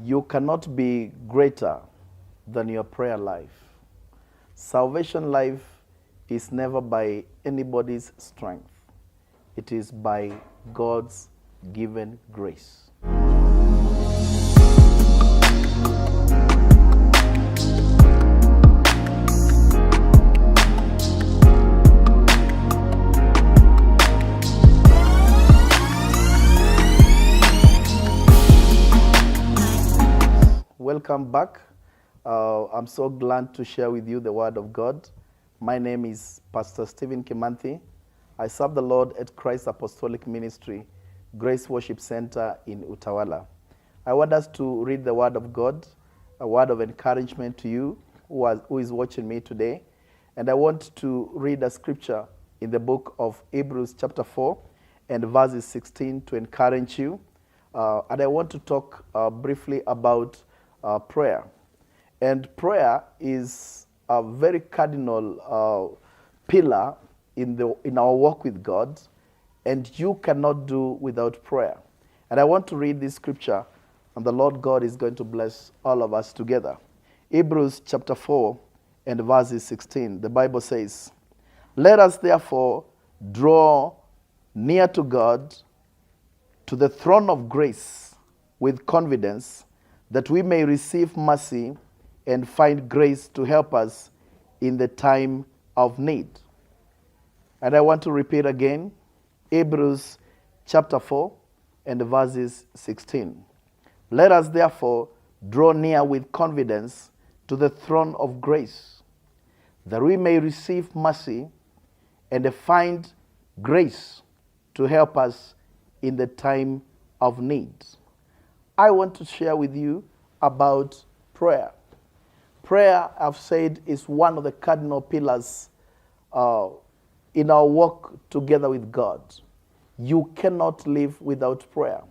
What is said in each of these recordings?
You cannot be greater than your prayer life. Salvation life is never by anybody's strength. It is by God's given grace. Welcome back. I'm so glad to share with you the Word of God. My name is Pastor Stephen Kimanthi. I serve the Lord at Christ Apostolic Ministry, Grace Worship Center in Utawala. I want us to read the Word of God, a word of encouragement to you who is watching me today. And I want to read a scripture in the book of Hebrews chapter 4 and verses 16 to encourage you. And I want to talk briefly about prayer. And prayer is a very cardinal pillar in our walk with God, and you cannot do without prayer. And I want to read this scripture, and the Lord God is going to bless all of us together. Hebrews chapter 4 and verses 16, the Bible says, "Let us therefore draw near to God, to the throne of grace with confidence, that we may receive mercy and find grace to help us in the time of need." And I want to repeat again, Hebrews chapter 4 and verses 16. "Let us therefore draw near with confidence to the throne of grace, that we may receive mercy and find grace to help us in the time of need." I want to share with you about prayer. Prayer, I've said, is one of the cardinal pillars in our walk together with God. You cannot live without prayer.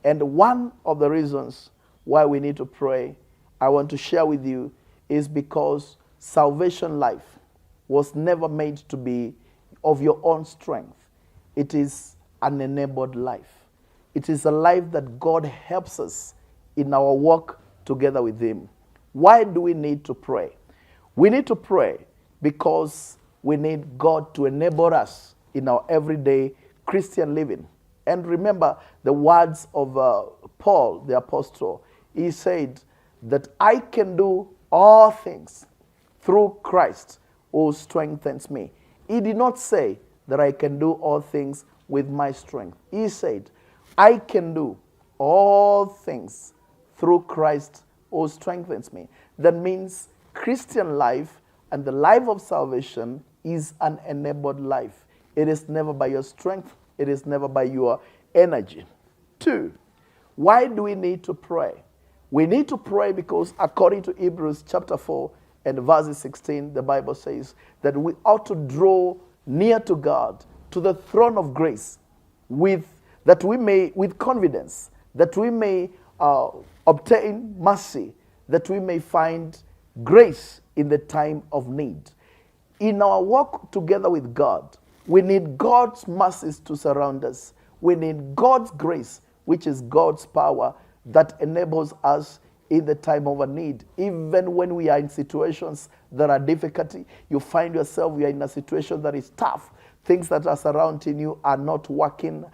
And one of the reasons why we need to pray, I want to share with you, is because salvation life was never made to be of your own strength. It is an enabled life. It is a life that God helps us in our walk together with Him. Why do we need to pray? We need to pray because we need God to enable us in our everyday Christian living. And remember the words of Paul, the apostle. He said that I can do all things through Christ who strengthens me. He did not say that I can do all things with my strength. He said, I can do all things through Christ who strengthens me. That means Christian life and the life of salvation is an enabled life. It is never by your strength. It is never by your energy. 2, why do we need to pray? We need to pray because according to Hebrews chapter 4 and verse 16, the Bible says that we ought to draw near to God, to the throne of grace, with confidence, that we may obtain mercy, that we may find grace in the time of need. In our walk together with God, we need God's mercies to surround us. We need God's grace, which is God's power that enables us in the time of a need. Even when we are in situations that are difficult, you find yourself, you are in a situation that is tough. Things that are surrounding you are not working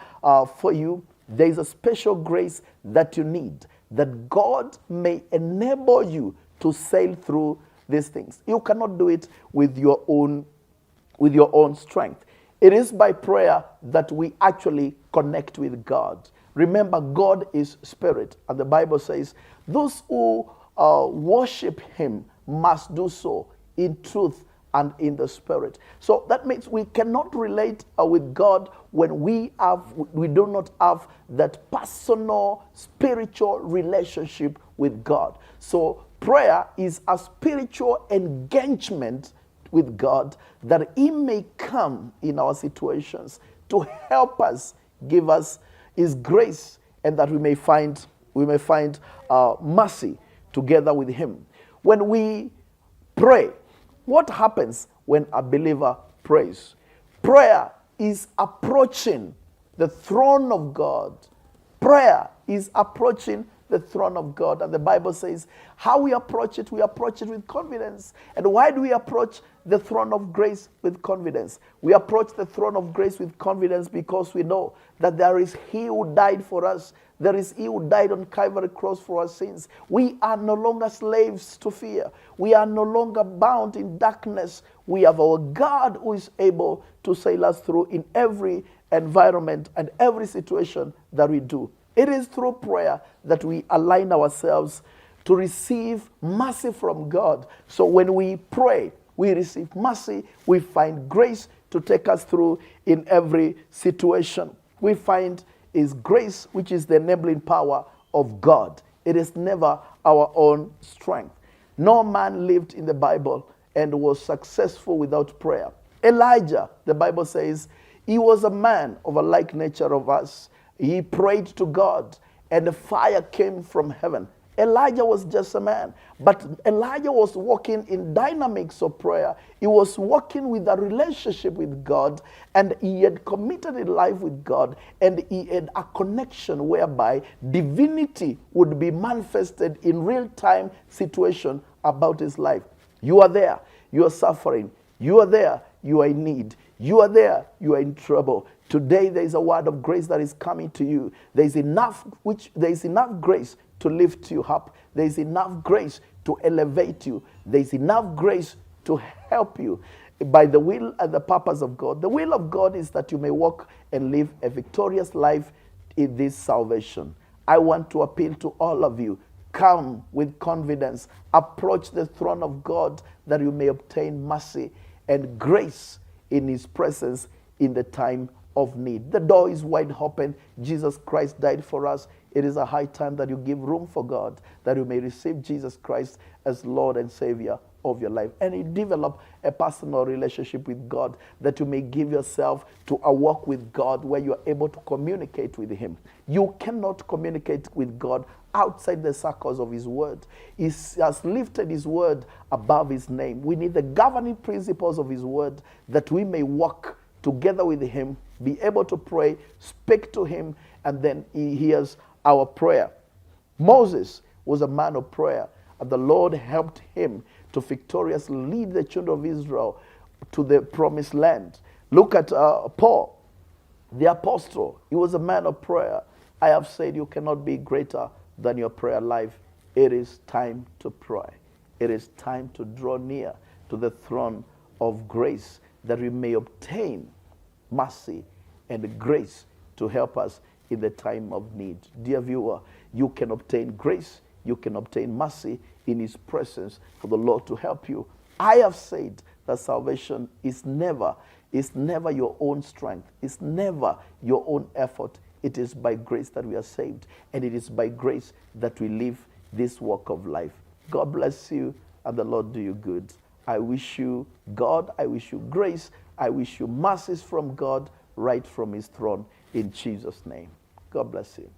for you. There is a special grace that you need, that God may enable you to sail through these things. You cannot do it with your own strength. It is by prayer that we actually connect with God. Remember, God is spirit, and the Bible says those who worship Him must do so in truth and in the spirit. So that means we cannot relate with God when we do not have that personal spiritual relationship with God. So prayer is a spiritual engagement with God, that He may come in our situations to help us, give us His grace, and that we may find mercy together with Him. When we pray, what happens when a believer prays? Prayer is approaching the throne of God. Prayer is approaching the throne of God. And the Bible says how we approach it with confidence. And why do we approach the throne of grace with confidence? We approach the throne of grace with confidence because we know that there is He who died for us. There is He who died on Calvary cross for our sins. We are no longer slaves to fear. We are no longer bound in darkness. We have our God who is able to sail us through in every environment and every situation that we do. It is through prayer that we align ourselves to receive mercy from God. So when we pray, we receive mercy. We find grace to take us through in every situation. We find His grace, which is the enabling power of God. It is never our own strength. No man lived in the Bible and was successful without prayer. Elijah, the Bible says, he was a man of a like nature of us. He prayed to God, and the fire came from heaven. Elijah was just a man, but Elijah was walking in dynamics of prayer. He was walking with a relationship with God, and he had committed a life with God, and he had a connection whereby divinity would be manifested in real-time situation about his life. You are there, you are suffering. You are there, you are in need. You are there, you are in trouble. Today there is a word of grace that is coming to you. There is enough grace to lift you up. There is enough grace to elevate you. There is enough grace to help you by the will and the purpose of God. The will of God is that you may walk and live a victorious life in this salvation. I want to appeal to all of you. Come with confidence. Approach the throne of God that you may obtain mercy and grace in His presence in the time of need. The door is wide open. Jesus Christ died for us. It is a high time that you give room for God, that you may receive Jesus Christ as Lord and Savior of your life. And you develop a personal relationship with God, that you may give yourself to a walk with God where you are able to communicate with Him. You cannot communicate with God outside the circles of His word. He has lifted His word above His name. We need the governing principles of His word that we may walk together with Him, be able to pray, speak to Him, and then He hears our prayer. Moses was a man of prayer, and the Lord helped him to victoriously lead the children of Israel to the promised land. Look at Paul, the apostle. He was a man of prayer. I have said you cannot be greater than your prayer life. It is time to pray. It is time to draw near to the throne of grace that we may obtain mercy and grace to help us in the time of need. Dear viewer, you can obtain grace, you can obtain mercy in His presence for the Lord to help you. I have said that salvation is never your own strength. It's never your own effort. It is by grace that we are saved, and it is by grace that we live this walk of life. God bless you, and the Lord do you good. I wish you God, I wish you grace, I wish you mercies from God right from His throne in Jesus' name. God bless you.